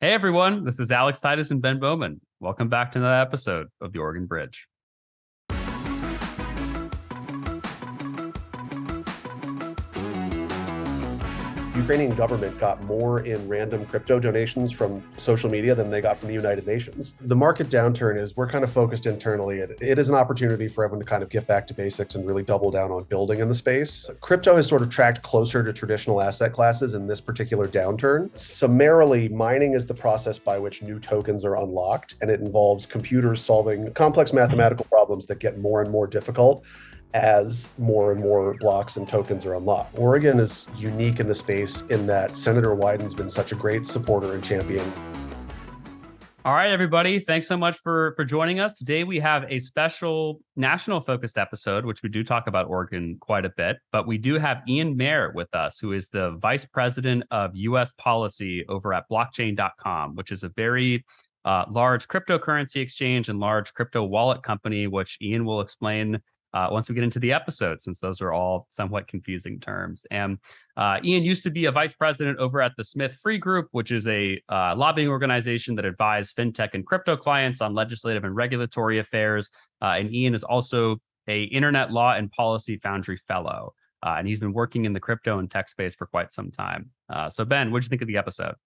Hey everyone, this is Alex Titus and Ben Bowman. Welcome back to another episode of the Oregon Bridge. Ukrainian government got more in random crypto donations from social media than they got from the United Nations. The market downturn is we're kind of focused internally. It is an opportunity for everyone to kind of get back to basics and really double down on building in the space. Crypto has sort of tracked closer to traditional asset classes in this particular downturn. Summarily, mining is the process by which new tokens are unlocked, and it involves computers solving complex mathematical problems that get more and more difficult as more and more blocks and tokens are unlocked. Oregon is unique in the space in that Senator Wyden's been such a great supporter and champion. All right, everybody. Thanks so much for joining us. Today, we have a special national focused episode, which we do talk about Oregon quite a bit, but we do have Ian Mair with us, who is the Vice President of U.S. Policy over at Blockchain.com, which is a very large cryptocurrency exchange and large crypto wallet company, which Ian will explain once we get into the episode, since those are all somewhat confusing terms. And Ian used to be a vice president over at the Smith Free Group, which is a lobbying organization that advises fintech and crypto clients on legislative and regulatory affairs. And Ian is also a Internet Law and Policy Foundry Fellow. And he's been working in the crypto and tech space for quite some time. So Ben, what'd you think of the episode?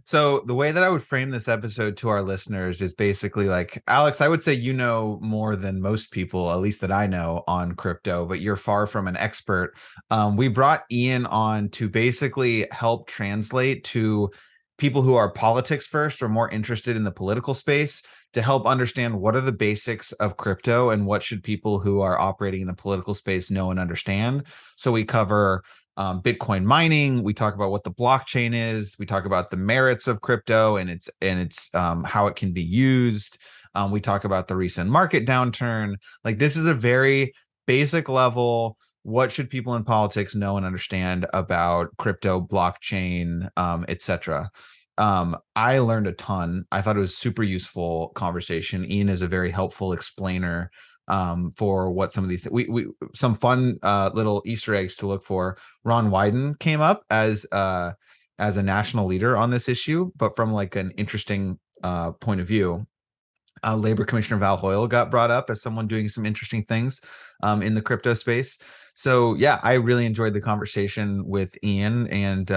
So the way that I would frame this episode to our listeners is basically like, Alex, I would say you know more than most people, at least that I know, on crypto, but you're far from an expert. We brought Ian on to basically help translate to people who are politics first or more interested in the political space to help understand what are the basics of crypto and what should people who are operating in the political space know and understand. So we cover Bitcoin mining. We talk about what the blockchain is. We talk about the merits of crypto and its how it can be used. We talk about the recent market downturn. Like, this is a very basic level. What should people in politics know and understand about crypto, blockchain, etc. I learned a ton. I thought it was a super useful conversation. Ian is a very helpful explainer for what some of these we some fun little Easter eggs to look for. Ron Wyden came up as a national leader on this issue, but from like an interesting point of view. Labor Commissioner Val Hoyle got brought up as someone doing some interesting things in the crypto space. So yeah, I really enjoyed the conversation with Ian, and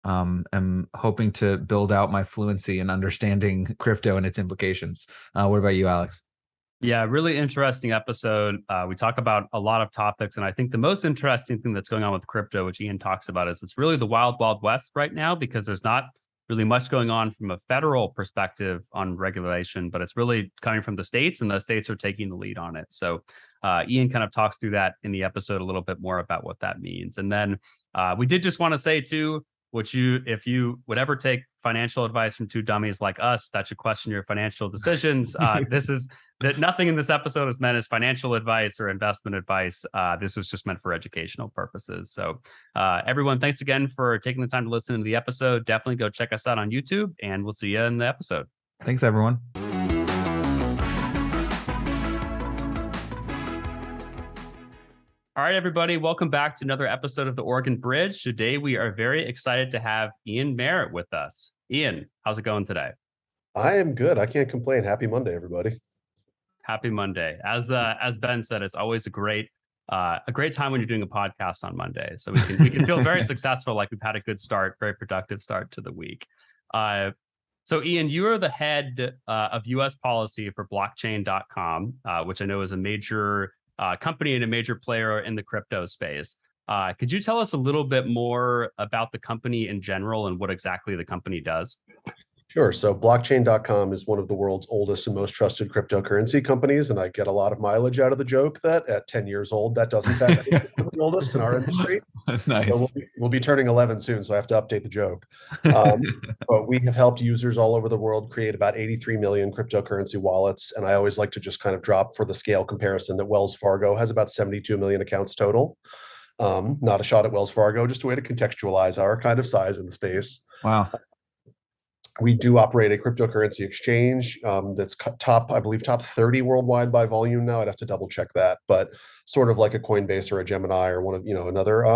am hoping to build out my fluency in understanding crypto and its implications. What about you, Alex? Yeah, really interesting episode. We talk about a lot of topics, and I think the most interesting thing that's going on with crypto, which Ian talks about, is it's really the wild, wild west right now, because there's not really much going on from a federal perspective on regulation, but it's really coming from the states, and the states are taking the lead on it. So Ian kind of talks through that in the episode a little bit more about what that means. And then we did just want to say too, if you would ever take financial advice from two dummies like us that should question your financial decisions, this is that nothing in this episode is meant as financial advice or investment advice. This was just meant for educational purposes. So everyone, thanks again for taking the time to listen to the episode. Definitely go check us out on YouTube, and we'll see you in the episode. Thanks, everyone. All right, everybody, welcome back to another episode of the Oregon Bridge. Today, we are very excited to have Ian Mair with us. Ian, how's it going today? I am good. I can't complain. Happy Monday, everybody. Happy Monday. As Ben said, it's always a great time when you're doing a podcast on Monday. So we can feel very successful, like we've had a good start, very productive start to the week. So Ian, you are the head of U.S. policy for Blockchain.com, which I know is a major company and a major player in the crypto space. Could you tell us a little bit more about the company in general and what exactly the company does? Sure. So Blockchain.com is one of the world's oldest and most trusted cryptocurrency companies, and I get a lot of mileage out of the joke that at 10 years old, that does in fact make it the oldest in our industry. Nice. So we'll be turning 11 soon, so I have to update the joke. But we have helped users all over the world create about 83 million cryptocurrency wallets, and I always like to just kind of drop for the scale comparison that Wells Fargo has about 72 million accounts total. Not a shot at Wells Fargo, just a way to contextualize our kind of size in the space. Wow. We do operate a cryptocurrency exchange that's top 30 worldwide by volume now. I'd have to double check that, but sort of like a Coinbase or a Gemini or one of, another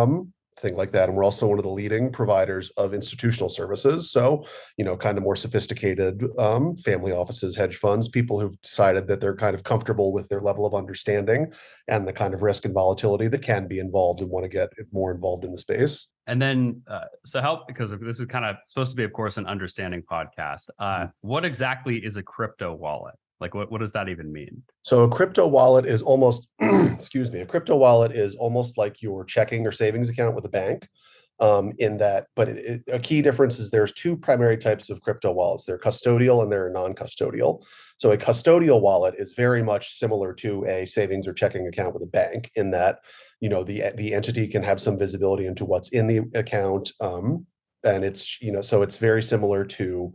thing like that. And we're also one of the leading providers of institutional services. So, kind of more sophisticated family offices, hedge funds, people who've decided that they're kind of comfortable with their level of understanding and the kind of risk and volatility that can be involved and want to get more involved in the space. And then, because this is kind of supposed to be, of course, an understanding podcast. What exactly is a crypto wallet? Like, what does that even mean? So a crypto wallet is almost, excuse me, a crypto wallet is almost like your checking or savings account with a bank. In that, but a key difference is there's two primary types of crypto wallets. They're custodial and they're non-custodial. So a custodial wallet is very much similar to a savings or checking account with a bank in that, the entity can have some visibility into what's in the account. And it's, so it's very similar to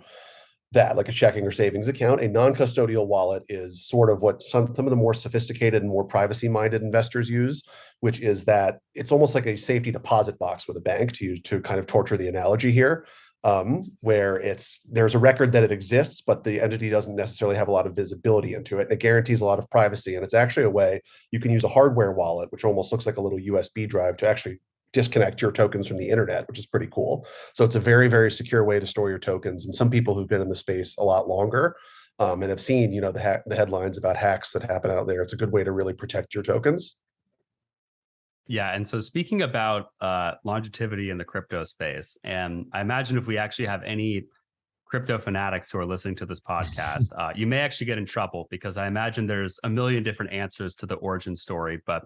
that, like a checking or savings account. A non-custodial wallet is sort of what some of the more sophisticated and more privacy-minded investors use, which is that it's almost like a safety deposit box with a bank, to kind of torture the analogy here, where there's a record that it exists, but the entity doesn't necessarily have a lot of visibility into it, and it guarantees a lot of privacy. And it's actually a way you can use a hardware wallet, which almost looks like a little USB drive, to actually disconnect your tokens from the internet, which is pretty cool. So it's a very, very secure way to store your tokens. And some people who've been in the space a lot longer and have seen, the headlines about hacks that happen out there, it's a good way to really protect your tokens. Yeah, and so speaking about longevity in the crypto space, and I imagine if we actually have any crypto fanatics who are listening to this podcast, you may actually get in trouble, because I imagine there's a million different answers to the origin story. But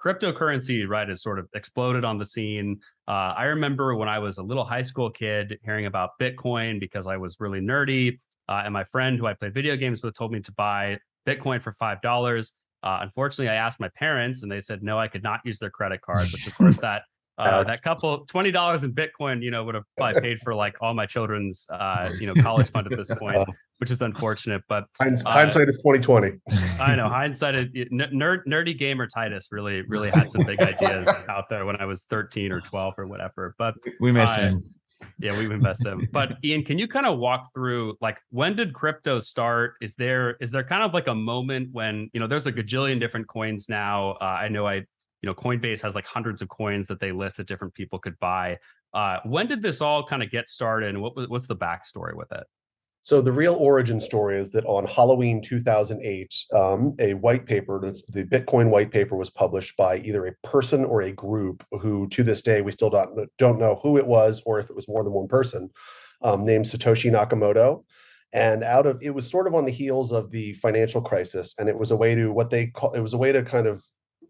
cryptocurrency, right, has sort of exploded on the scene. I remember when I was a little high school kid hearing about Bitcoin because I was really nerdy. And my friend who I played video games with told me to buy Bitcoin for $5. Unfortunately, I asked my parents and they said, no, I could not use their credit card, which of course that couple $20 in Bitcoin, would have probably paid for like all my children's, college fund at this point, which is unfortunate. But hindsight is 2020. I know hindsight. Nerdy gamer Titus really had some big ideas out there when I was 13 or 12 or whatever. But we miss him. Yeah, we miss him. But Ian, can you kind of walk through, like, when did crypto start? Is there kind of like a moment when, there's a gajillion different coins now? I know Coinbase has like hundreds of coins that they list that different people could buy. When did this all kind of get started, and what's the backstory with it? So the real origin story is that on Halloween 2008, a white paper, that's the Bitcoin white paper, was published by either a person or a group who, to this day, we still don't know who it was or if it was more than one person, named Satoshi Nakamoto. And it was sort of on the heels of the financial crisis, and it was a way to kind of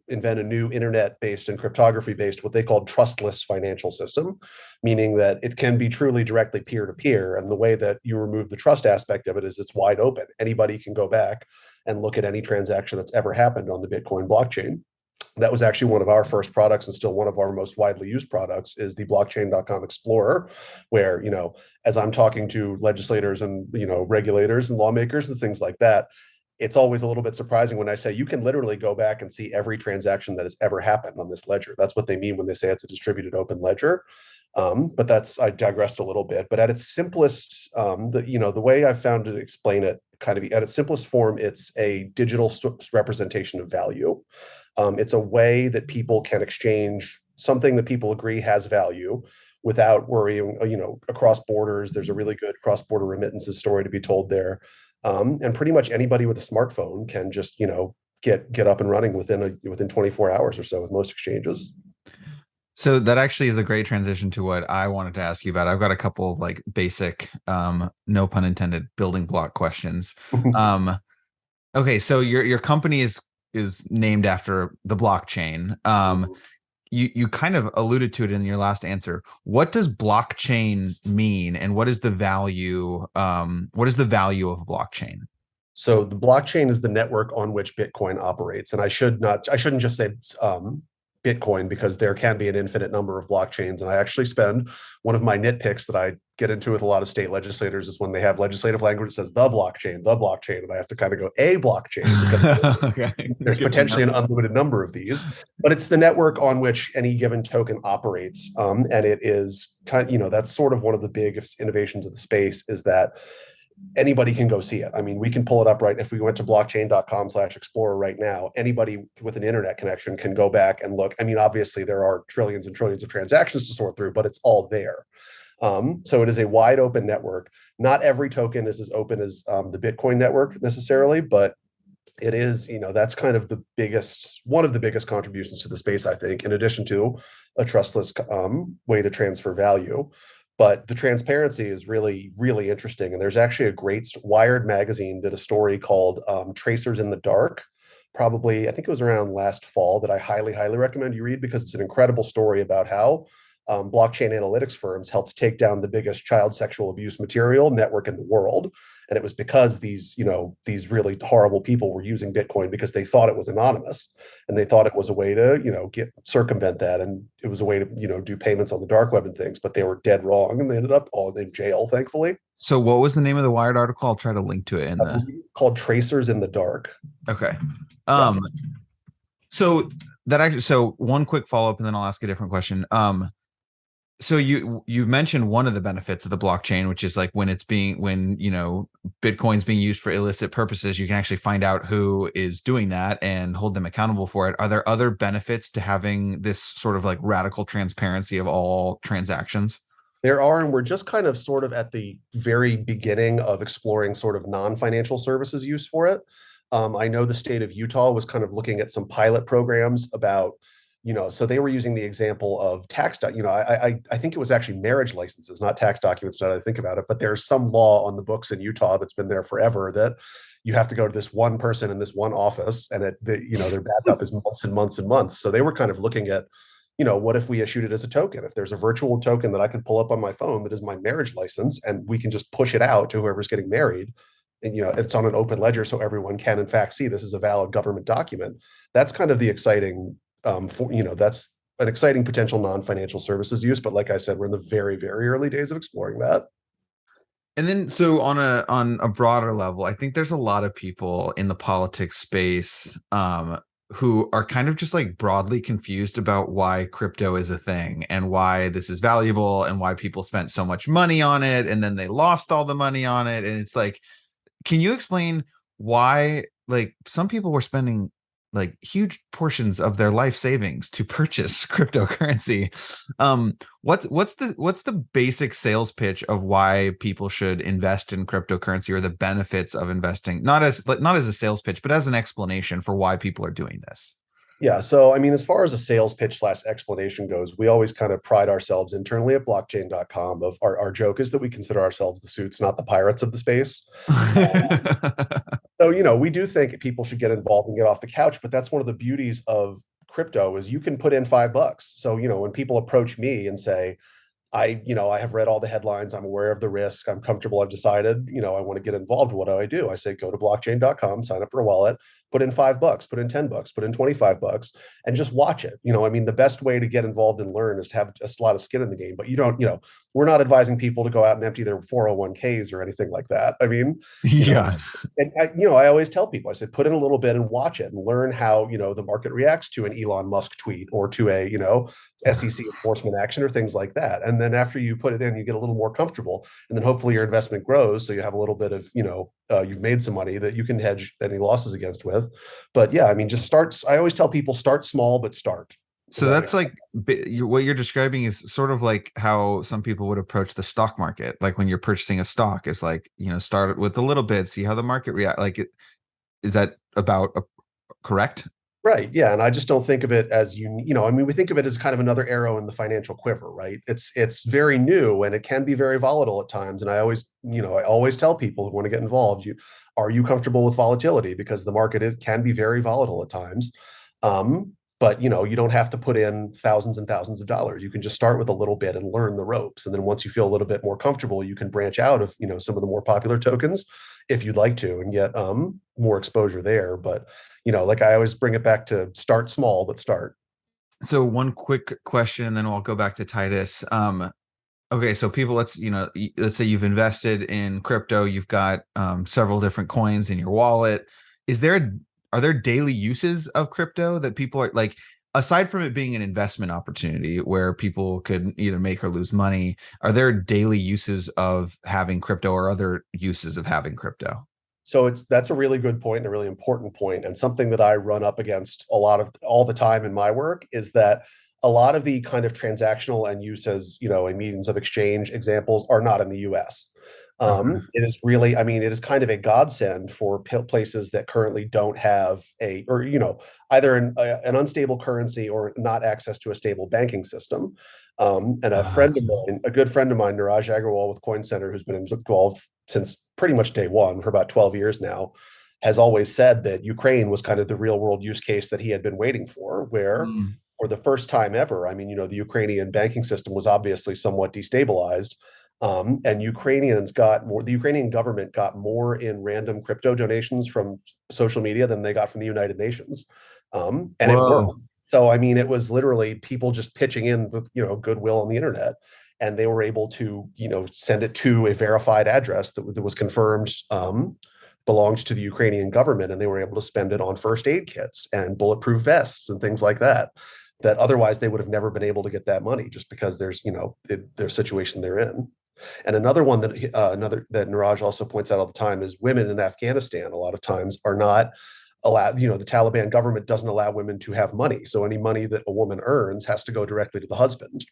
invent a new internet-based and cryptography-based, what they called trustless financial system, meaning that it can be truly directly peer-to-peer. And the way that you remove the trust aspect of it is it's wide open. Anybody can go back and look at any transaction that's ever happened on the Bitcoin blockchain. That was actually one of our first products, and still one of our most widely used products, is the Blockchain.com Explorer, where, as I'm talking to legislators and, regulators and lawmakers and things like that, it's always a little bit surprising when I say you can literally go back and see every transaction that has ever happened on this ledger. That's what they mean when they say it's a distributed open ledger. But I digressed a little bit. But at its simplest, the way I found to explain it, kind of at its simplest form, it's a digital representation of value. It's a way that people can exchange something that people agree has value without worrying, across borders. There's a really good cross-border remittances story to be told there. And pretty much anybody with a smartphone can just, get up and running within 24 hours or so with most exchanges. So that actually is a great transition to what I wanted to ask you about. I've got a couple of like basic, no pun intended, building block questions. Okay, so your company is named after the blockchain. You kind of alluded to it in your last answer. What does blockchain mean, and what is the value? What is the value of a blockchain? So the blockchain is the network on which Bitcoin operates, and I shouldn't just say Bitcoin, because there can be an infinite number of blockchains. And I actually spend one of my nitpicks that I get into with a lot of state legislators is when they have legislative language that says the blockchain, and I have to kind of go a blockchain, because okay. There's potentially an unlimited number of these, but it's the network on which any given token operates. And it is kind of, that's sort of one of the big innovations of the space, is that anybody can go see it. I mean, we can pull it up right. If we went to blockchain.com/explorer right now, anybody with an internet connection can go back and look. I mean, obviously there are trillions and trillions of transactions to sort through, but it's all there. So it is a wide open network. Not every token is as open as the Bitcoin network necessarily, but it is, that's kind of one of the biggest contributions to the space, I think, in addition to a trustless way to transfer value. But the transparency is really, really interesting. And there's actually a great Wired magazine did a story called Tracers in the Dark. Probably, I think it was around last fall, that I highly, highly recommend you read, because it's an incredible story about how blockchain analytics firms helped take down the biggest child sexual abuse material network in the world. And it was because these really horrible people were using Bitcoin because they thought it was anonymous, and they thought it was a way to, circumvent that. And it was a way to, do payments on the dark web and things, but they were dead wrong. And they ended up all in jail, thankfully. So what was the name of the Wired article? I'll try to link to it in the called Tracers in the Dark. Okay. Yeah. So one quick follow-up, and then I'll ask a different question. So you've mentioned one of the benefits of the blockchain, which is like when Bitcoin's being used for illicit purposes, you can actually find out who is doing that and hold them accountable for it. Are there other benefits to having this sort of like radical transparency of all transactions? There are, and we're just kind of sort of at the very beginning of exploring sort of non-financial services use for it. I know the state of Utah was kind of looking at some pilot programs about, so they were using the example of tax, I think it was actually marriage licenses, not tax documents, now that I think about it, but there's some law on the books in Utah that's been there forever that you have to go to this one person in this one office, and their backup is months and months and months. So they were kind of looking at, what if we issued it as a token? If there's a virtual token that I can pull up on my phone that is my marriage license, and we can just push it out to whoever's getting married, and it's on an open ledger, so everyone can in fact see this is a valid government document. That's kind of the exciting, that's an exciting potential non-financial services use. But like I said, we're in the very, very early days of exploring that. And then, so on a broader level, I think there's a lot of people in the politics space who are kind of just like broadly confused about why crypto is a thing and why this is valuable and why people spent so much money on it and then they lost all the money on it. And it's like, can you explain why, like, some people were spending like huge portions of their life savings to purchase cryptocurrency? What's the basic sales pitch of why people should invest in cryptocurrency, or the benefits of investing, not as a sales pitch, but as an explanation for why people are doing this? Yeah. So, I mean, as far as a sales pitch / explanation goes, we always kind of pride ourselves internally at blockchain.com of our joke is that we consider ourselves the suits, not the pirates of the space. So, we do think people should get involved and get off the couch, but that's one of the beauties of crypto is you can put in $5. So, when people approach me and say, I have read all the headlines, I'm aware of the risk, I'm comfortable, I've decided, I want to get involved. What do? I say, go to blockchain.com, sign up for a wallet, put in $5, put in $10, put in $25, and just watch it. I mean, the best way to get involved and learn is to have a lot of skin in the game, but you don't, we're not advising people to go out and empty their 401ks or anything like that. I mean, yeah. And I always tell people, I said, put in a little bit and watch it and learn how, the market reacts to an Elon Musk tweet or to a, SEC enforcement action or things like that. And then after you put it in, you get a little more comfortable, and then hopefully your investment grows. So you have a little bit of, you've made some money that you can hedge any losses against with. But yeah, I mean, just start. I always tell people, start small, but start. So that's like what you're describing is sort of like how some people would approach the stock market. Like when you're purchasing a stock, is like, start with a little bit, see how the market react. Like, is that about correct? Right. Yeah. And I just don't think of it as, I mean, we think of it as kind of another arrow in the financial quiver, right? It's very new and it can be very volatile at times. And I always tell people who want to get involved, are you comfortable with volatility? Because the market can be very volatile at times. But you don't have to put in thousands and thousands of dollars. You can just start with a little bit and learn the ropes. And then once you feel a little bit more comfortable, you can branch out of, some of the more popular tokens if you'd like to and get more exposure there. But, like I always bring it back to start small, but start. So one quick question, and then I'll go back to Titus. Okay, so people, let's say you've invested in crypto, you've got several different coins in your wallet. Are there daily uses of crypto that people are like, aside from it being an investment opportunity where people could either make or lose money, are there daily uses of having crypto or other uses of having crypto? So that's a really good point and a really important point, and something that I run up against a lot of all the time in my work is that a lot of the kind of transactional and use as a means of exchange examples are not in the U.S. Okay. It is really, I mean, it is kind of a godsend for places that currently don't have or either an unstable currency or not access to a stable banking system. And Uh, a good friend of mine, Niraj Agrawal with Coin Center, who's been involved since pretty much day one for about 12 years now, has always said that Ukraine was kind of the real world use case that he had been waiting for, where mm, for the first time ever, I mean, the Ukrainian banking system was obviously somewhat destabilized. And the Ukrainian government got more in random crypto donations from social media than they got from the United Nations. And it worked. whoa. So, I mean, it was literally people just pitching in with, goodwill on the internet. And they were able to, send it to a verified address that was confirmed belonged to the Ukrainian government. And they were able to spend it on first aid kits and bulletproof vests and things like that. That otherwise they would have never been able to get that money just because there's, their situation they're in. And another one that Niraj also points out all the time is women in Afghanistan a lot of times are not allowed. The Taliban government doesn't allow women to have money, so any money that a woman earns has to go directly to the husband.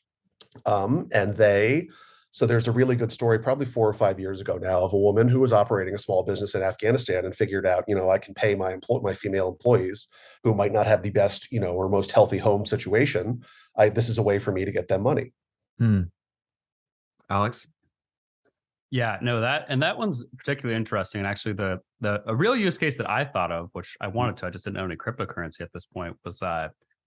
And they So there's a really good story, probably 4 or 5 years ago now, of a woman who was operating a small business in Afghanistan and figured out, I can pay my female employees who might not have the best, or most healthy home situation. This is a way for me to get them money. Hmm. Alex? Yeah, no, that one's particularly interesting. And actually, the a real use case that I thought of, which I wanted to, I just didn't own any cryptocurrency at this point, was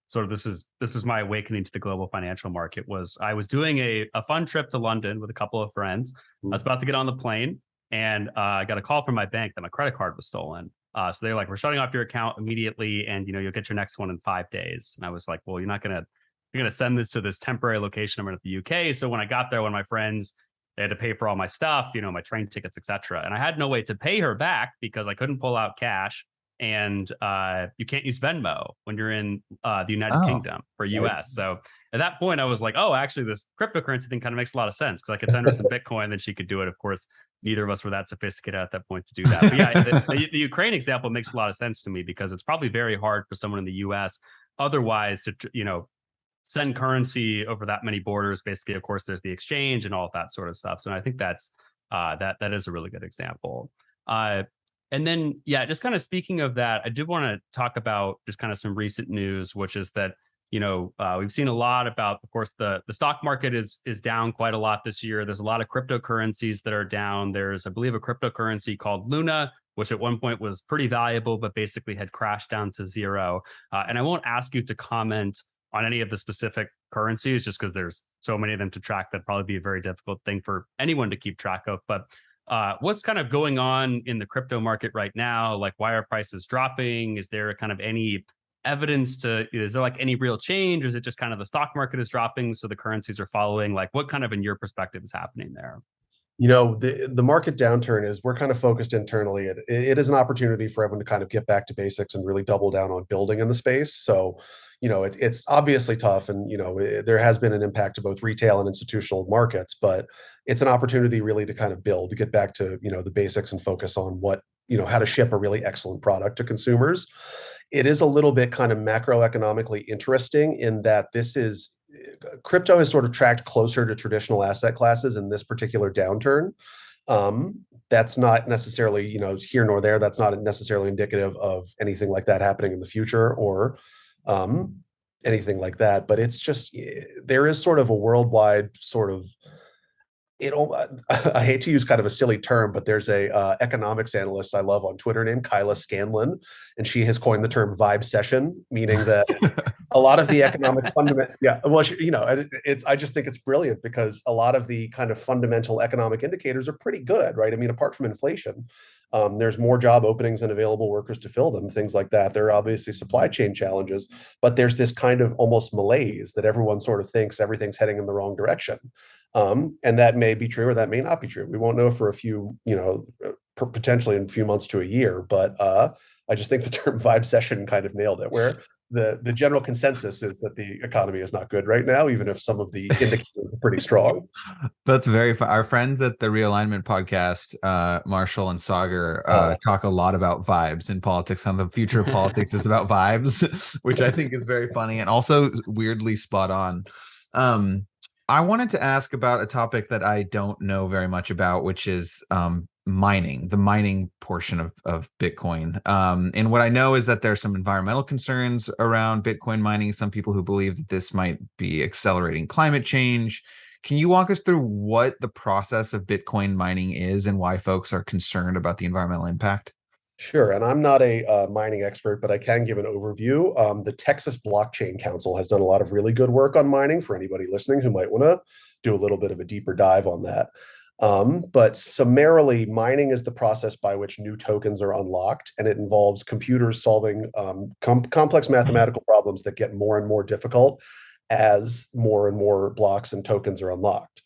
sort of this is my awakening to the global financial market. Was I was doing a fun trip to London with a couple of friends. I was about to get on the plane, and I got a call from my bank that my credit card was stolen. So they're like, "We're shutting off your account immediately, and you'll get your next one in 5 days." And I was like, "Well, you're gonna send this to this temporary location. I'm in the UK." So when I got there, one of my friends, they had to pay for all my stuff, my train tickets, etc. And I had no way to pay her back because I couldn't pull out cash. And you can't use Venmo when you're in the United Oh, Kingdom for Right. US. So at that point, I was like, oh, actually, this cryptocurrency thing kind of makes a lot of sense because I could send her some Bitcoin, then she could do it. Of course, neither of us were that sophisticated at that point to do that. But yeah, the Ukraine example makes a lot of sense to me because it's probably very hard for someone in the US otherwise to, send currency over that many borders. Basically, of course, there's the exchange and all of that sort of stuff. So I think that's that is a really good example. And then, yeah, just kind of speaking of that, I did want to talk about just kind of some recent news, which is that we've seen a lot about, of course, the stock market is down quite a lot this year. There's a lot of cryptocurrencies that are down. There's, I believe, a cryptocurrency called Luna, which at one point was pretty valuable, but basically had crashed down to zero. And I won't ask you to comment on any of the specific currencies, just because there's so many of them to track. That'd probably be a very difficult thing for anyone to keep track of. But what's kind of going on in the crypto market right now? Like, why are prices dropping? Is there kind of any evidence is there like any real change? Or is it just kind of the stock market is dropping, so the currencies are following? Like, what kind of, in your perspective, is happening there? The market downturn is we're kind of focused internally. It is an opportunity for everyone to kind of get back to basics and really double down on building in the space. So, it's obviously tough, and there has been an impact to both retail and institutional markets, but it's an opportunity really to kind of build, to get back to the basics and focus on how to ship a really excellent product to consumers. It is a little bit kind of macroeconomically interesting in that crypto has sort of tracked closer to traditional asset classes in this particular downturn. That's not necessarily, here nor there. That's not necessarily indicative of anything like that happening in the future or anything like that. But it's just, there is sort of a worldwide sort of, I hate to use kind of a silly term, but there's a economics analyst I love on Twitter named Kyla Scanlon, and she has coined the term vibe session, meaning that a lot of the economic fundament, yeah, well, I just think it's brilliant because a lot of the kind of fundamental economic indicators are pretty good, right? I mean, apart from inflation, there's more job openings and available workers to fill them, things like that. There are obviously supply chain challenges, but there's this kind of almost malaise that everyone sort of thinks everything's heading in the wrong direction. And that may be true or that may not be true. We won't know for a few, potentially in a few months to a year, but I just think the term vibe session kind of nailed it, where the general consensus is that the economy is not good right now, even if some of the indicators are pretty strong. That's very fun. Our friends at the Realignment podcast, Marshall and Sagar, talk a lot about vibes in politics. How the future of politics is about vibes, which I think is very funny and also weirdly spot on. I wanted to ask about a topic that I don't know very much about, which is mining, the mining portion of Bitcoin. And what I know is that there's some environmental concerns around Bitcoin mining. Some people who believe that this might be accelerating climate change. Can you walk us through what the process of Bitcoin mining is and why folks are concerned about the environmental impact? Sure. And I'm not a mining expert, but I can give an overview. The Texas Blockchain Council has done a lot of really good work on mining for anybody listening who might want to do a little bit of a deeper dive on that. But summarily, mining is the process by which new tokens are unlocked, and it involves computers solving complex mathematical problems that get more and more difficult as more and more blocks and tokens are unlocked.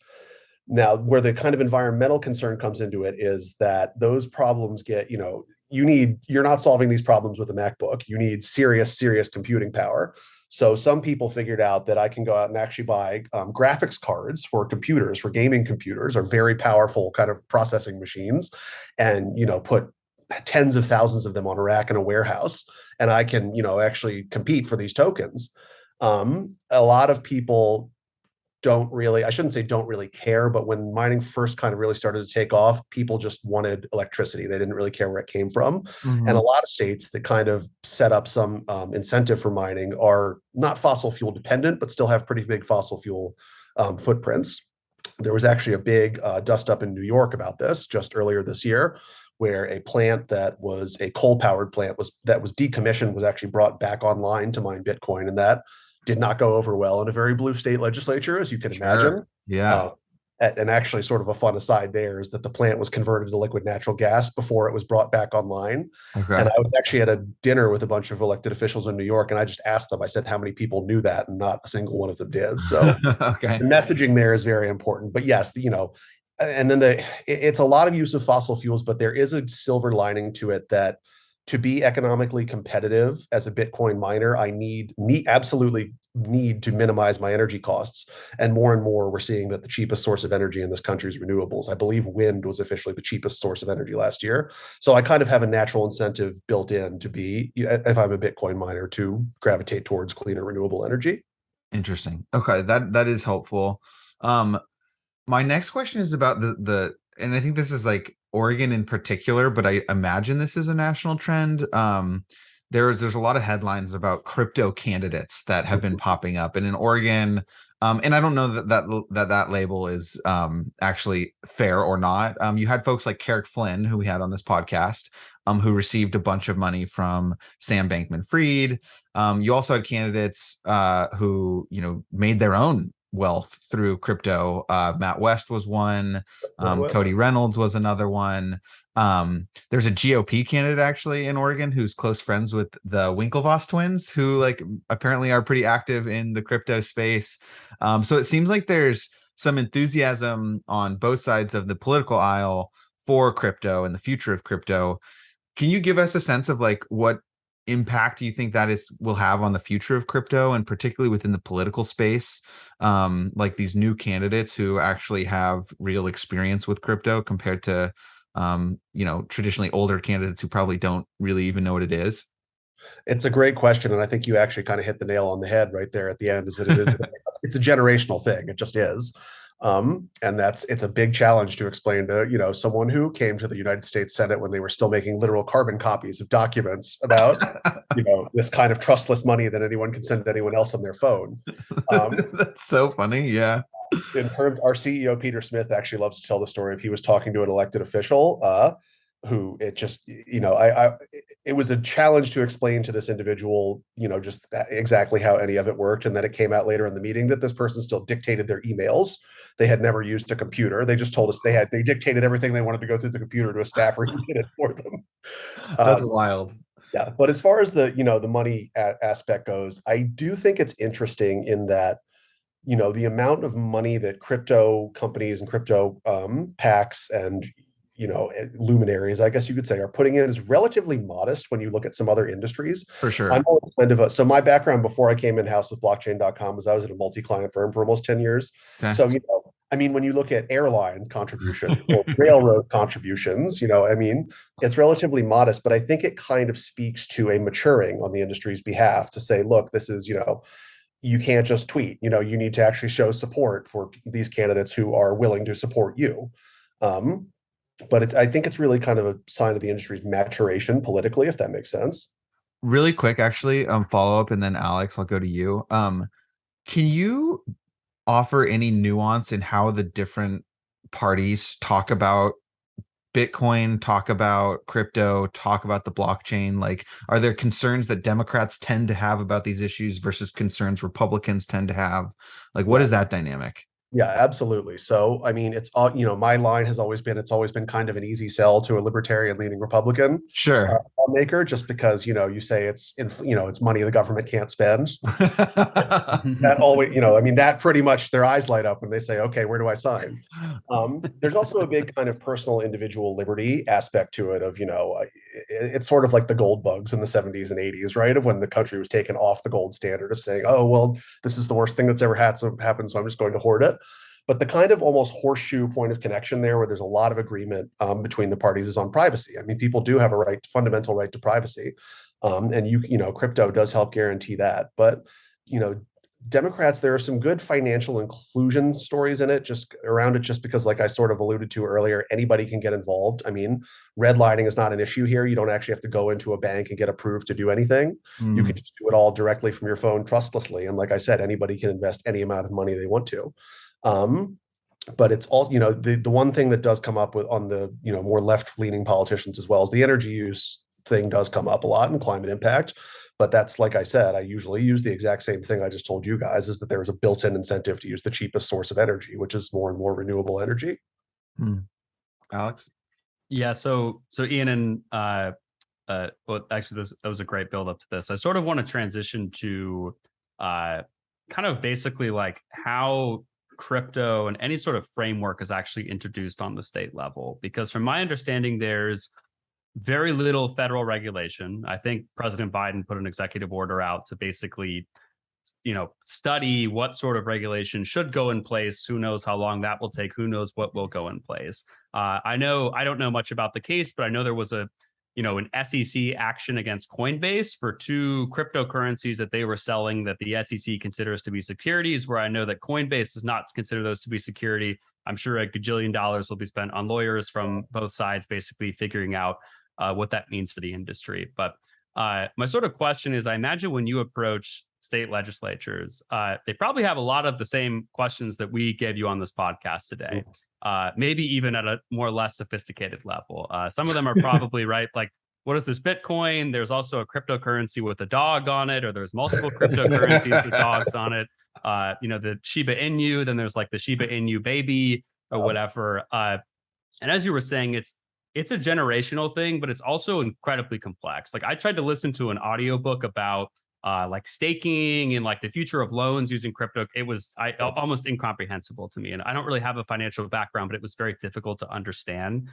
Now, where the kind of environmental concern comes into it is that those problems get, you're not solving these problems with a MacBook. You need serious computing power. So some people figured out that I can go out and actually buy graphics cards for computers, for gaming computers, or very powerful kind of processing machines, and put tens of thousands of them on a rack in a warehouse, and I can actually compete for these tokens. A lot of people I shouldn't say don't really care, but when mining first kind of really started to take off, people just wanted electricity. They didn't really care where it came from. And a lot of states that kind of set up some incentive for mining are not fossil fuel dependent, but still have pretty big fossil fuel footprints. There was actually a big dust up in New York about this just earlier this year, where a plant that was a coal-powered plant that was decommissioned was actually brought back online to mine Bitcoin, and that did not go over well in a very blue state legislature, as you can imagine. Yeah. And actually, sort of a fun aside there is that the plant was converted to liquid natural gas before it was brought back online. Okay. And I was actually at a dinner with a bunch of elected officials in New York, and I just asked them, I said, how many people knew that? And not a single one of them did. So Okay. the messaging there is very important. But yes, and then it's a lot of use of fossil fuels, but there is a silver lining to it that to be economically competitive as a Bitcoin miner, I absolutely need to minimize my energy costs. And more, we're seeing that the cheapest source of energy in this country is renewables. I believe wind was officially the cheapest source of energy last year. So I kind of have a natural incentive built in to be, if I'm a Bitcoin miner, to gravitate towards cleaner renewable energy. Interesting. Okay, that is helpful. My next question is about and I think this is like Oregon in particular, but I imagine this is a national trend. There's a lot of headlines about crypto candidates that have been popping up, and in Oregon, and I don't know that label is actually fair or not. You had folks like Carrick Flynn, who we had on this podcast, who received a bunch of money from Sam Bankman-Fried. You also had candidates who made their own wealth through crypto. Matt West was one. Cody Reynolds was another one. There's a GOP candidate actually in Oregon who's close friends with the Winklevoss twins, who apparently are pretty active in the crypto space. So it seems like there's some enthusiasm on both sides of the political aisle for crypto and the future of crypto. Can you give us a sense of what impact you think that will have on the future of crypto, and particularly within the political space, these new candidates who actually have real experience with crypto compared to traditionally older candidates who probably don't really even know what it is? It's a great question, and I think you actually kind of hit the nail on the head right there at the end. Is that it's a generational thing. It just is. And it's a big challenge to explain to someone who came to the United States Senate when they were still making literal carbon copies of documents about this kind of trustless money that anyone can send to anyone else on their phone. That's so funny. Yeah. In terms, our CEO Peter Smith actually loves to tell the story of he was talking to an elected official who it was a challenge to explain to this individual, just exactly how any of it worked. And then it came out later in the meeting that this person still dictated their emails. They had never used a computer. They just told us they dictated everything they wanted to go through the computer to a staffer who did it for them. That's wild. Yeah. But as far as the money aspect goes, I do think it's interesting in that, the amount of money that crypto companies and crypto PACs and luminaries, I guess you could say, are putting it is relatively modest when you look at some other industries. For sure. I'm always kind of so my background before I came in-house with Blockchain.com was I was at a multi-client firm for almost 10 years. Okay. So, I mean, when you look at airline contributions or railroad contributions, I mean, it's relatively modest, but I think it kind of speaks to a maturing on the industry's behalf to say, look, this is, you can't just tweet, you need to actually show support for these candidates who are willing to support you. But I think it's really kind of a sign of the industry's maturation politically, if that makes sense. Really quick, actually, follow up, and then Alex, I'll go to you. Can you offer any nuance in how the different parties talk about Bitcoin, talk about crypto, talk about the blockchain? Like, are there concerns that Democrats tend to have about these issues versus concerns Republicans tend to have? Like, what is that dynamic? Yeah, absolutely. So, I mean, it's all, my line has always been, it's always been kind of an easy sell to a libertarian leaning Republican Sure. lawmaker, just because, you say it's money the government can't spend. That always, I mean, that pretty much their eyes light up when they say, okay, where do I sign? There's also a big kind of personal individual liberty aspect to it of, it's sort of like the gold bugs in the 70s and 80s, right? Of when the country was taken off the gold standard of saying, oh, well, this is the worst thing that's ever happened, so I'm just going to hoard it. But the kind of almost horseshoe point of connection there, where there's a lot of agreement between the parties, is on privacy. I mean, people do have a fundamental right to privacy, and crypto does help guarantee that. But Democrats, there are some good financial inclusion stories in it, just around it, just because, like I sort of alluded to earlier, anybody can get involved. I mean, redlining is not an issue here. You don't actually have to go into a bank and get approved to do anything. You can just do it all directly from your phone trustlessly. And like I said, anybody can invest any amount of money they want to. But it's all, the one thing that does come up with on the, more left-leaning politicians as well as the energy use thing does come up a lot, and climate impact. But that's, like I said, I usually use the exact same thing I just told you guys, is that there's a built-in incentive to use the cheapest source of energy, which is more and more renewable energy. Alex? Yeah. So Ian and well, actually, that was a great build up to this. I sort of want to transition to kind of basically like how crypto and any sort of framework is actually introduced on the state level, because from my understanding, there's very little federal regulation. I think President Biden put an executive order out to basically, study what sort of regulation should go in place. Who knows how long that will take? Who knows what will go in place? I don't know much about the case, but I know there was an SEC action against Coinbase for two cryptocurrencies that they were selling that the SEC considers to be securities, where I know that Coinbase does not consider those to be security. I'm sure a gajillion dollars will be spent on lawyers from both sides, basically figuring out what that means for the industry. But my sort of question is, I imagine when you approach state legislatures, they probably have a lot of the same questions that we gave you on this podcast today, maybe even at a more less sophisticated level. Some of them are probably right, like, what is this Bitcoin? There's also a cryptocurrency with a dog on it, or there's multiple cryptocurrencies with dogs on it. The Shiba Inu, then there's like the Shiba Inu baby or whatever. And as you were saying, it's a generational thing, but it's also incredibly complex. Like, I tried to listen to an audiobook about like staking and like the future of loans using crypto. It was almost incomprehensible to me. And I don't really have a financial background, but it was very difficult to understand.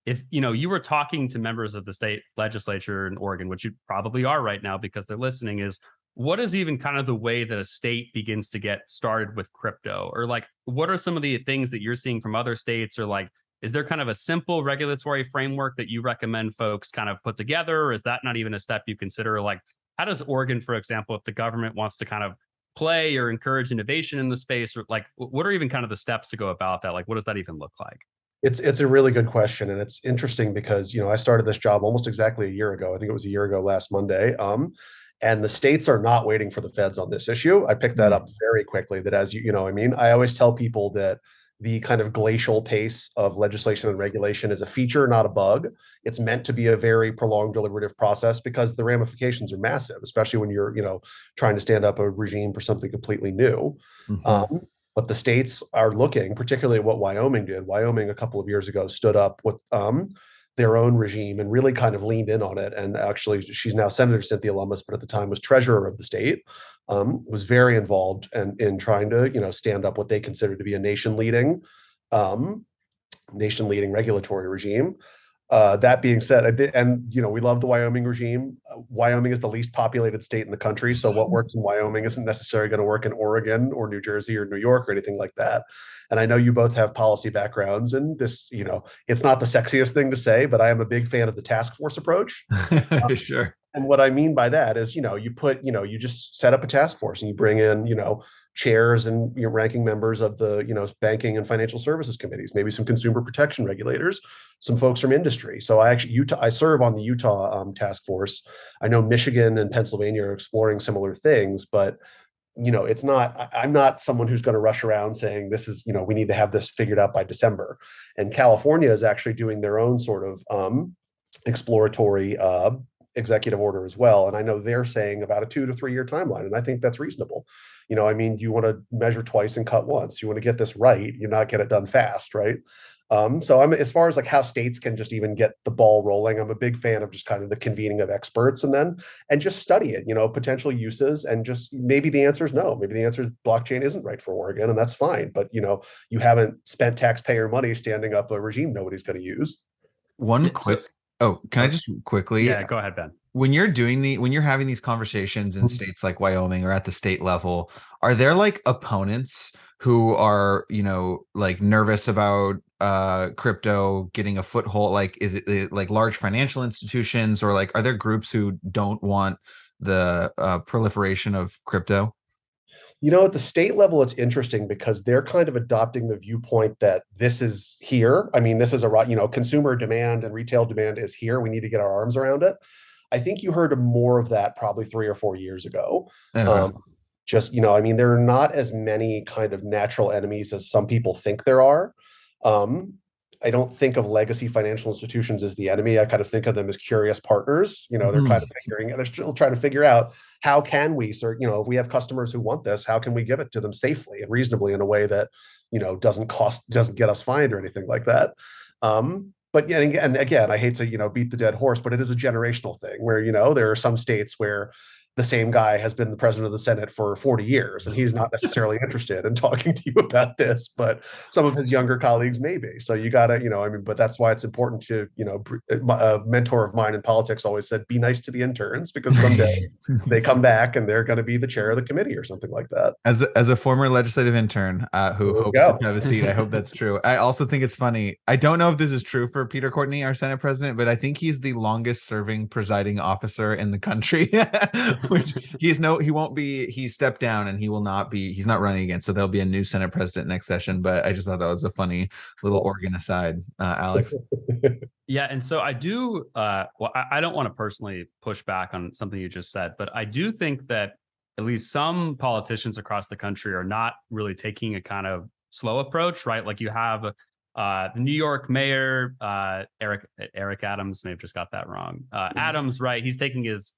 If you were talking to members of the state legislature in Oregon, which you probably are right now because they're listening, is what is even kind of the way that a state begins to get started with crypto? Or like, what are some of the things that you're seeing from other states? Or like, is there kind of a simple regulatory framework that you recommend folks kind of put together? Or is that not even a step you consider? Like, how does Oregon, for example, if the government wants to kind of play or encourage innovation in the space, or like, what are even kind of the steps to go about that? Like, what does that even look like? It's a really good question, and it's interesting because I started this job almost exactly a year ago. I think it was a year ago last Monday. And the states are not waiting for the feds on this issue. I picked that up very quickly. That, as I mean, I always tell people that the kind of glacial pace of legislation and regulation is a feature, not a bug. It's meant to be a very prolonged deliberative process because the ramifications are massive, especially when you're, trying to stand up a regime for something completely new. But the states are looking, particularly at what Wyoming did. Wyoming a couple of years ago stood up with their own regime and really kind of leaned in on it. And actually, she's now Senator Cynthia Lummis, but at the time was treasurer of the state, was very involved in trying to, stand up what they consider to be a nation leading nation leading regulatory regime. That being said, we love the Wyoming regime. Wyoming is the least populated state in the country, so what works in Wyoming isn't necessarily going to work in Oregon or New Jersey or New York or anything like that. And I know you both have policy backgrounds, and this, it's not the sexiest thing to say, but I am a big fan of the task force approach. Sure. And what I mean by that is, you just set up a task force and you bring in, chairs and ranking members of the, banking and financial services committees, maybe some consumer protection regulators, some folks from industry. So I serve on the Utah task force. I know Michigan and Pennsylvania are exploring similar things, but I'm not someone who's going to rush around saying this is, we need to have this figured out by December. And California is actually doing their own sort of exploratory executive order as well. And I know they're saying about a 2 to 3 year timeline. And I think that's reasonable. You want to measure twice and cut once. You want to get this right. You not get it done fast, right? So as far as like how states can just even get the ball rolling, I'm a big fan of just kind of the convening of experts and just study it, potential uses, and just maybe the answer is no. Maybe the answer is blockchain isn't right for Oregon, and that's fine. But you haven't spent taxpayer money standing up a regime nobody's going to use. Can I just quickly? Yeah, go ahead, Ben. When you're having these conversations in states like Wyoming or at the state level, are there like opponents who are, like nervous about crypto getting a foothold? Like, is it like large financial institutions, or like, are there groups who don't want the proliferation of crypto? At the state level, it's interesting because they're kind of adopting the viewpoint that this is here. I mean, this is consumer demand and retail demand is here. We need to get our arms around it. I think you heard more of that probably 3 or 4 years ago. There are not as many kind of natural enemies as some people think there are. I don't think of legacy financial institutions as the enemy. I kind of think of them as curious partners. They're kind of they're still trying to figure out how can we, if we have customers who want this, how can we give it to them safely and reasonably in a way that, doesn't get us fined or anything like that. But yeah, and again, I hate to, beat the dead horse, but it is a generational thing where, there are some states where the same guy has been the president of the Senate for 40 years, and he's not necessarily interested in talking to you about this, but some of his younger colleagues may be. So you got to, but that's why it's important to, a mentor of mine in politics always said, be nice to the interns, because someday they come back and they're going to be the chair of the committee or something like that. As a former legislative intern who hopes to have a seat, I hope that's true. I also think it's funny. I don't know if this is true for Peter Courtney, our Senate president, but I think he's the longest serving presiding officer in the country. Which he stepped down and he's not running again. So there'll be a new Senate president next session. But I just thought that was a funny little Oregon aside, Alex. Yeah. And so I do, I don't want to personally push back on something you just said, but I do think that at least some politicians across the country are not really taking a kind of slow approach, right? Like you have the New York mayor, Eric Adams, may have just got that wrong. Adams, right? He's taking his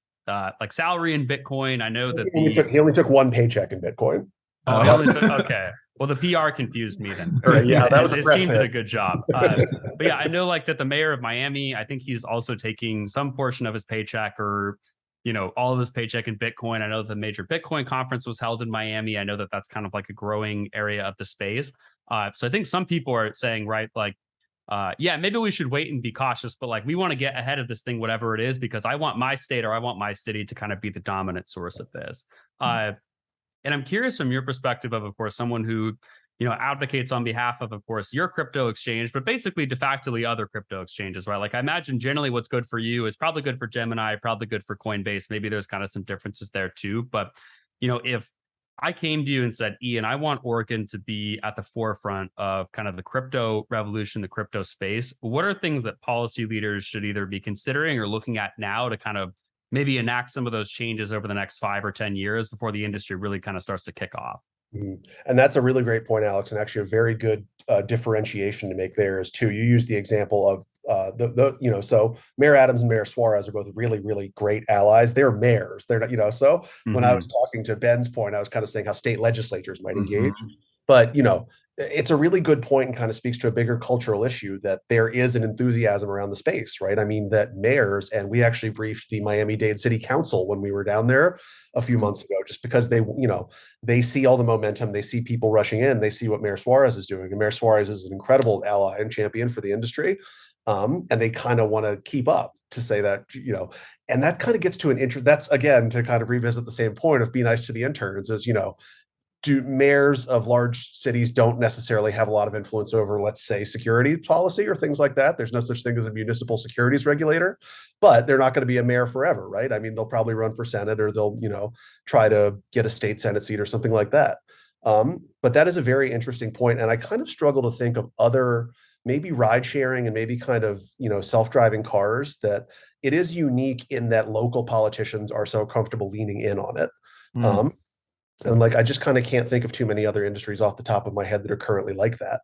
like salary in Bitcoin. I know that he only took one paycheck in Bitcoin. Oh, he only took, okay. Well, the PR confused me then. Yeah, that was his team did a good job. But yeah, I know like that the mayor of Miami, I think he's also taking some portion of his paycheck or, all of his paycheck in Bitcoin. I know the major Bitcoin conference was held in Miami. I know that that's kind of like a growing area of the space. So I think some people are saying, right, like, maybe we should wait and be cautious, but like we want to get ahead of this thing, whatever it is, because I want my state or I want my city to kind of be the dominant source of this. And I'm curious from your perspective of course, someone who, advocates on behalf of course, your crypto exchange, but basically de facto other crypto exchanges, right? Like I imagine generally what's good for you is probably good for Gemini, probably good for Coinbase. Maybe there's kind of some differences there too. But, if I came to you and said, Ian, I want Oregon to be at the forefront of kind of the crypto revolution, the crypto space. What are things that policy leaders should either be considering or looking at now to kind of maybe enact some of those changes over the next 5 or 10 years before the industry really kind of starts to kick off? And that's a really great point, Alex, and actually a very good differentiation to make there is too. You use the example of so Mayor Adams and Mayor Suarez are both really, really great allies. They're mayors. They're not, when I was talking to Ben's point, I was kind of saying how state legislatures might engage. But, it's a really good point and kind of speaks to a bigger cultural issue that there is an enthusiasm around the space, right? I mean, that mayors, and we actually briefed the Miami-Dade City Council when we were down there a few months ago, just because they see all the momentum, they see people rushing in, they see what Mayor Suarez is doing. And Mayor Suarez is an incredible ally and champion for the industry. And they kind of want to keep up to say that, and that kind of gets to an interest. That's again, to kind of revisit the same point of be nice to the interns is, do mayors of large cities don't necessarily have a lot of influence over, let's say, security policy or things like that. There's no such thing as a municipal securities regulator, but they're not going to be a mayor forever, right? I mean, they'll probably run for Senate or they'll, try to get a state Senate seat or something like that. But that is a very interesting point. And I kind of struggle to think of other, maybe ride sharing and maybe kind of, self-driving cars, that it is unique in that local politicians are so comfortable leaning in on it. And I just kind of can't think of too many other industries off the top of my head that are currently like that.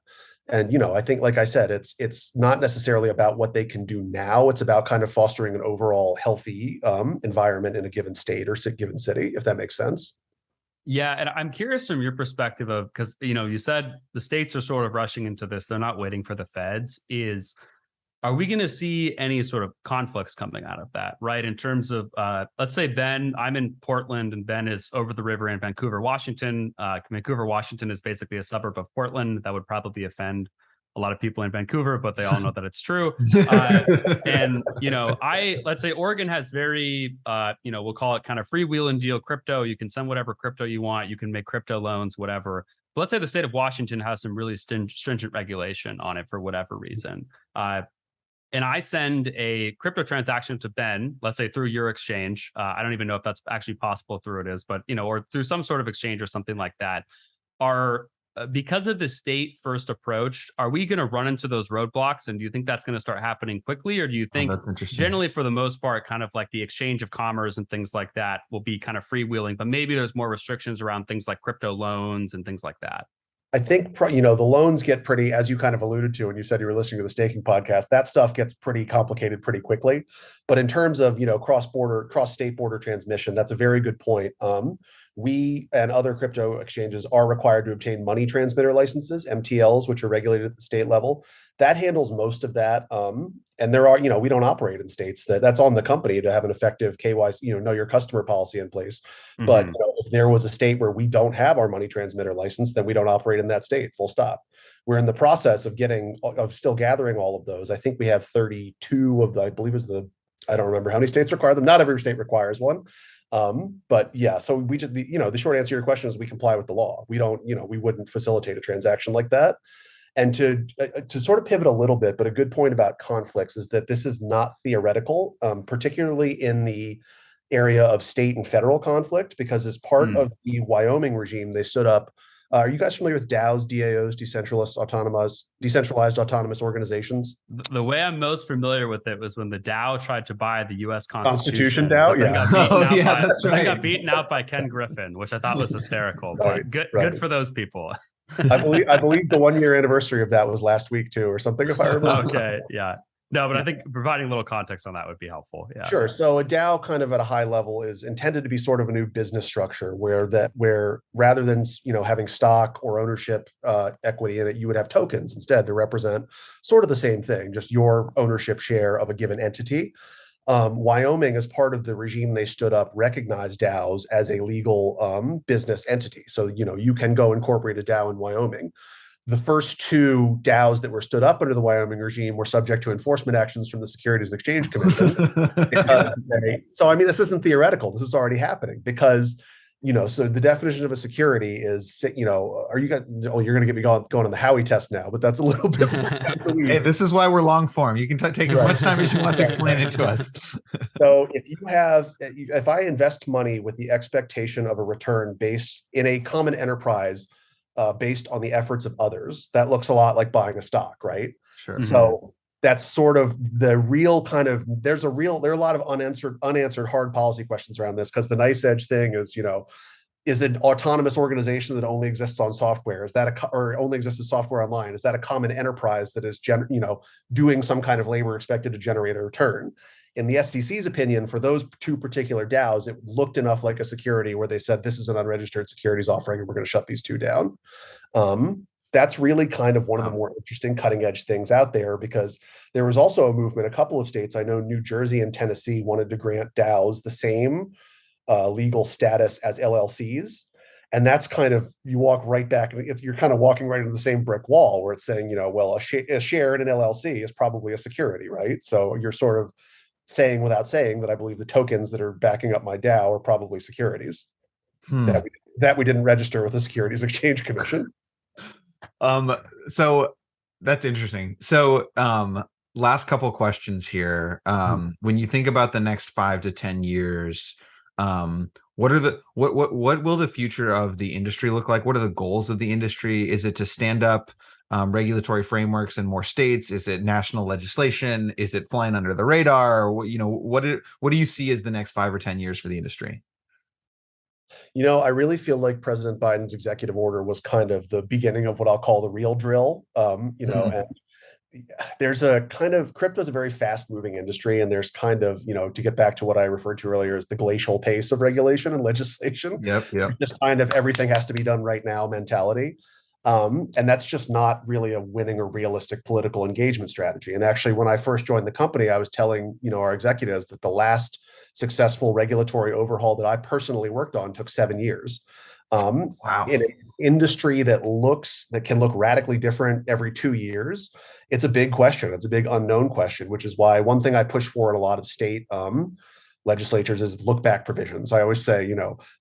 And, I think, like I said, it's not necessarily about what they can do now. It's about kind of fostering an overall healthy environment in a given state or given city, if that makes sense. Yeah, and I'm curious from your perspective of, because, you said the states are sort of rushing into this. They're not waiting for the feds. Are we going to see any sort of conflicts coming out of that, right? In terms of, let's say, Ben, I'm in Portland and Ben is over the river in Vancouver, Washington. Vancouver, Washington is basically a suburb of Portland. That would probably offend a lot of people in Vancouver, but they all know that it's true. And, let's say Oregon has very, we'll call it kind of freewheel and deal crypto. You can send whatever crypto you want. You can make crypto loans, whatever. But let's say the state of Washington has some really stringent regulation on it for whatever reason. And I send a crypto transaction to Ben, let's say through your exchange. I don't even know if that's actually possible through it is, but, or through some sort of exchange or something like that. Because of the state first approach, are we going to run into those roadblocks? And do you think that's going to start happening quickly? Or do you think generally, for the most part, kind of like the exchange of commerce and things like that will be kind of freewheeling, but maybe there's more restrictions around things like crypto loans and things like that? I think, the loans get pretty, as you kind of alluded to when you said you were listening to the staking podcast, that stuff gets pretty complicated pretty quickly. But in terms of, cross-state border transmission, that's a very good point. We and other crypto exchanges are required to obtain money transmitter licenses, MTLs, which are regulated at the state level. That handles most of that. And there are, we don't operate in states that's on the company to have an effective KYC, know your customer policy in place. Mm-hmm. But if there was a state where we don't have our money transmitter license, then we don't operate in that state, full stop. We're in the process of still gathering all of those. I think we have 32 of I believe I don't remember how many states require them. Not every state requires one. But yeah, so we just, the short answer to your question is we comply with the law. We don't, we wouldn't facilitate a transaction like that. And to sort of pivot a little bit, but a good point about conflicts is that this is not theoretical, particularly in the area of state and federal conflict, because as part of the Wyoming regime, they stood up. Are you guys familiar with DAOs, DAOs, decentralized autonomous organizations? The way I'm most familiar with it was when the DAO tried to buy the U.S. Constitution. DAO, yeah. They got beaten out by Ken Griffin, which I thought was hysterical. But good for those people. I believe the 1-year anniversary of that was last week too, or something, if I remember. Okay, yeah. No, but I think providing a little context on that would be helpful. Yeah. Sure. So a DAO kind of at a high level is intended to be sort of a new business structure where rather than, having stock or ownership equity in it, you would have tokens instead to represent sort of the same thing, just your ownership share of a given entity. Wyoming, as part of the regime they stood up, recognized DAOs as a legal business entity. So, you can go incorporate a DAO in Wyoming. The first 2 DAOs that were stood up under the Wyoming regime were subject to enforcement actions from the Securities Exchange Commission. This isn't theoretical. This is already happening because, so the definition of a security is, you're going to get me going on the Howey test now, but that's a little bit more. Hey, this is why we're long form. You can take as much time as you want to explain it to us. So if I invest money with the expectation of a return based in a common enterprise, based on the efforts of others, that looks a lot like buying a stock, right? Sure. So that's sort of the real kind of, there are a lot of unanswered hard policy questions around this, because the nice edge thing is, is an autonomous organization that only exists on software? Is that or only exists as software online? Is that a common enterprise that is, doing some kind of labor expected to generate a return? In the SEC's opinion, for those 2 particular DAOs, it looked enough like a security where they said, this is an unregistered securities offering and we're going to shut these 2 down. that's really kind of one of the Wow. more interesting cutting edge things out there, because there was also a movement, a couple of states, I know New Jersey and Tennessee wanted to grant DAOs the same legal status as LLCs. And that's kind of, you walk right back, and you're kind of walking right into the same brick wall where it's saying, well, a share in an LLC is probably a security, right? So you're sort of saying without saying that I believe the tokens that are backing up my DAO are probably securities Hmm. that we didn't register with the Securities Exchange Commission. So that's interesting. So, last couple questions here. When you think about the next 5 to 10 years, what will the future of the industry look like? What are the goals of the industry? Is it to stand up regulatory frameworks in more states? Is it national legislation? Is it flying under the radar? What do you see as the next 5 or 10 years for the industry? I really feel like President Biden's executive order was kind of the beginning of what I'll call the real drill. And there's a kind of, crypto is a very fast moving industry, and there's kind of, to get back to what I referred to earlier as the glacial pace of regulation and legislation. Yep. This kind of everything has to be done right now mentality. And that's just not really a winning or realistic political engagement strategy. And actually, when I first joined the company, I was telling, our executives that the last successful regulatory overhaul that I personally worked on took 7 years. Wow. In an industry that can look radically different every 2 years, it's a big question. It's a big unknown question, which is why one thing I push for in a lot of state legislatures is look back provisions. I always say,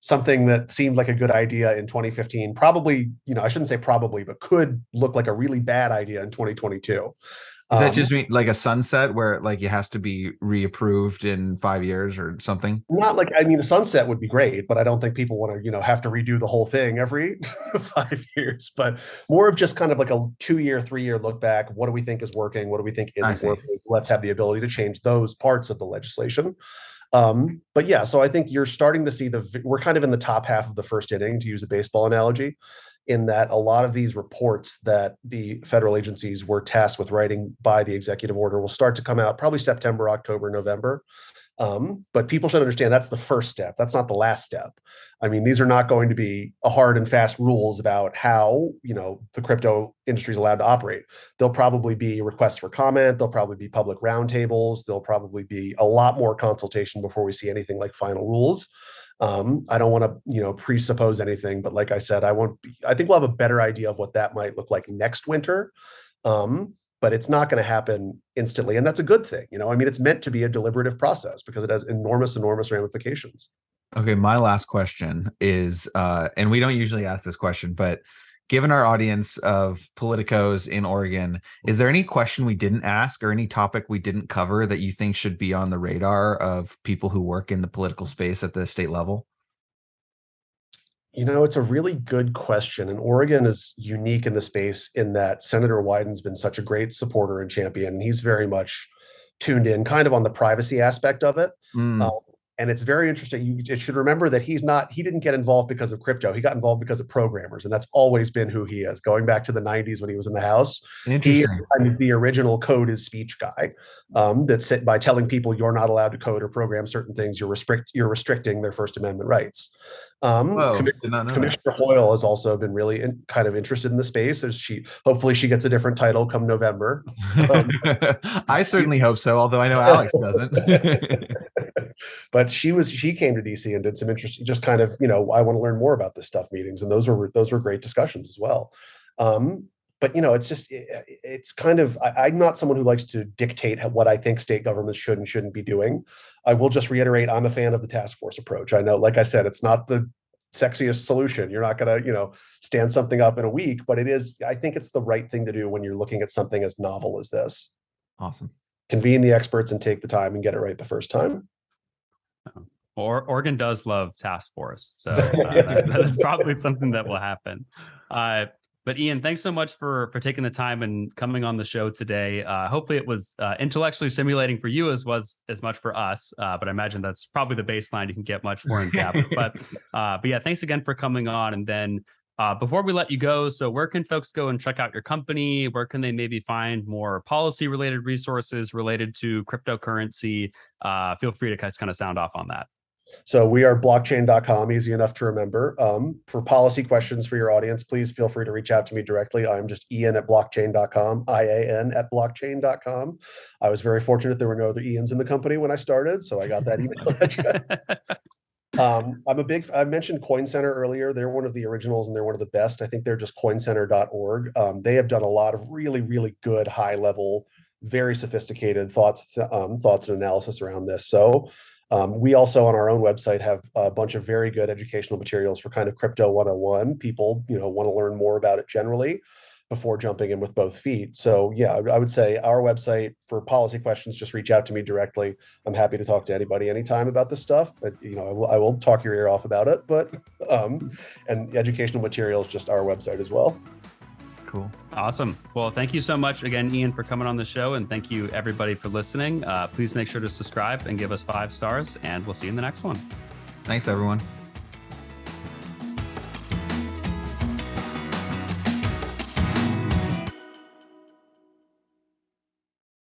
something that seemed like a good idea in 2015, probably, I shouldn't say probably, but could look like a really bad idea in 2022. Does that just mean like a sunset where like it has to be reapproved in 5 years or something? Not like, I mean, a sunset would be great, but I don't think people want to, have to redo the whole thing every 5 years, but more of just kind of like a 2-year, 3-year look back. What do we think is working? What do we think I isn't see. working? Let's have the ability to change those parts of the legislation. But yeah, so I think you're starting to see we're kind of in the top half of the first inning, to use a baseball analogy, in that a lot of these reports that the federal agencies were tasked with writing by the executive order will start to come out probably September, October, November. But people should understand that's the first step. That's not the last step. I mean, these are not going to be a hard and fast rules about how, the crypto industry is allowed to operate. There'll probably be requests for comment. There'll probably be public roundtables. There'll probably be a lot more consultation before we see anything like final rules. I don't want to, presuppose anything, but like I said, I think we'll have a better idea of what that might look like next winter. But it's not going to happen instantly. And that's a good thing. I mean, it's meant to be a deliberative process because it has enormous ramifications. Okay, my last question is, and we don't usually ask this question, but given our audience of politicos in Oregon, is there any question we didn't ask or any topic we didn't cover that you think should be on the radar of people who work in the political space at the state level? It's a really good question. And Oregon is unique in the space in that Senator Wyden's been such a great supporter and champion. And he's very much tuned in kind of on the privacy aspect of it. And it's very interesting. You should remember that he didn't get involved because of crypto. He got involved because of programmers. And that's always been who he is. Going back to the 90s when he was in the House, he is kind of the original code is speech guy. That's by telling people you're not allowed to code or program certain things, you're restricting their First Amendment rights. Did not know Commissioner Hoyle has also been really kind of interested in the space. Hopefully she gets a different title come November. I certainly hope so, although I know Alex doesn't. But she came to DC and did some interesting, just kind of, I want to learn more about this stuff meetings. And those were great discussions as well. But it's kind of, I'm not someone who likes to dictate what I think state governments should and shouldn't be doing. I will just reiterate, I'm a fan of the task force approach. I know, like I said, it's not the sexiest solution. You're not going to, stand something up in a week, but I think it's the right thing to do when you're looking at something as novel as this. Awesome. Convene the experts and take the time and get it right the first time. Oregon does love task force, so that is probably something that will happen. But Ian, thanks so much for taking the time and coming on the show today. Hopefully it was intellectually stimulating for you as much for us. But I imagine that's probably the baseline. You can get much more in depth. But yeah, thanks again for coming on. And then before we let you go, so where can folks go and check out your company? Where can they maybe find more policy related resources related to cryptocurrency? Feel free to kind of sound off on that. So we are blockchain.com, easy enough to remember. For policy questions for your audience, please feel free to reach out to me directly. I'm just Ian at blockchain.com, IAN at blockchain.com. I was very fortunate there were no other Ians in the company when I started, so I got that email address. I mentioned Coin Center earlier. They're one of the originals and they're one of the best. I think they're just coincenter.org. They have done a lot of really, really good high level, very sophisticated thoughts and analysis around this. So we also on our own website have a bunch of very good educational materials for kind of crypto 101. People, want to learn more about it generally before jumping in with both feet. So yeah, I would say our website for policy questions, just reach out to me directly. I'm happy to talk to anybody anytime about this stuff. I will talk your ear off about it, but and educational materials, just our website as well. Cool. Awesome. Well, thank you so much again, Ian, for coming on the show. And thank you everybody for listening. Please make sure to subscribe and give us 5 stars, and we'll see you in the next one. Thanks, everyone.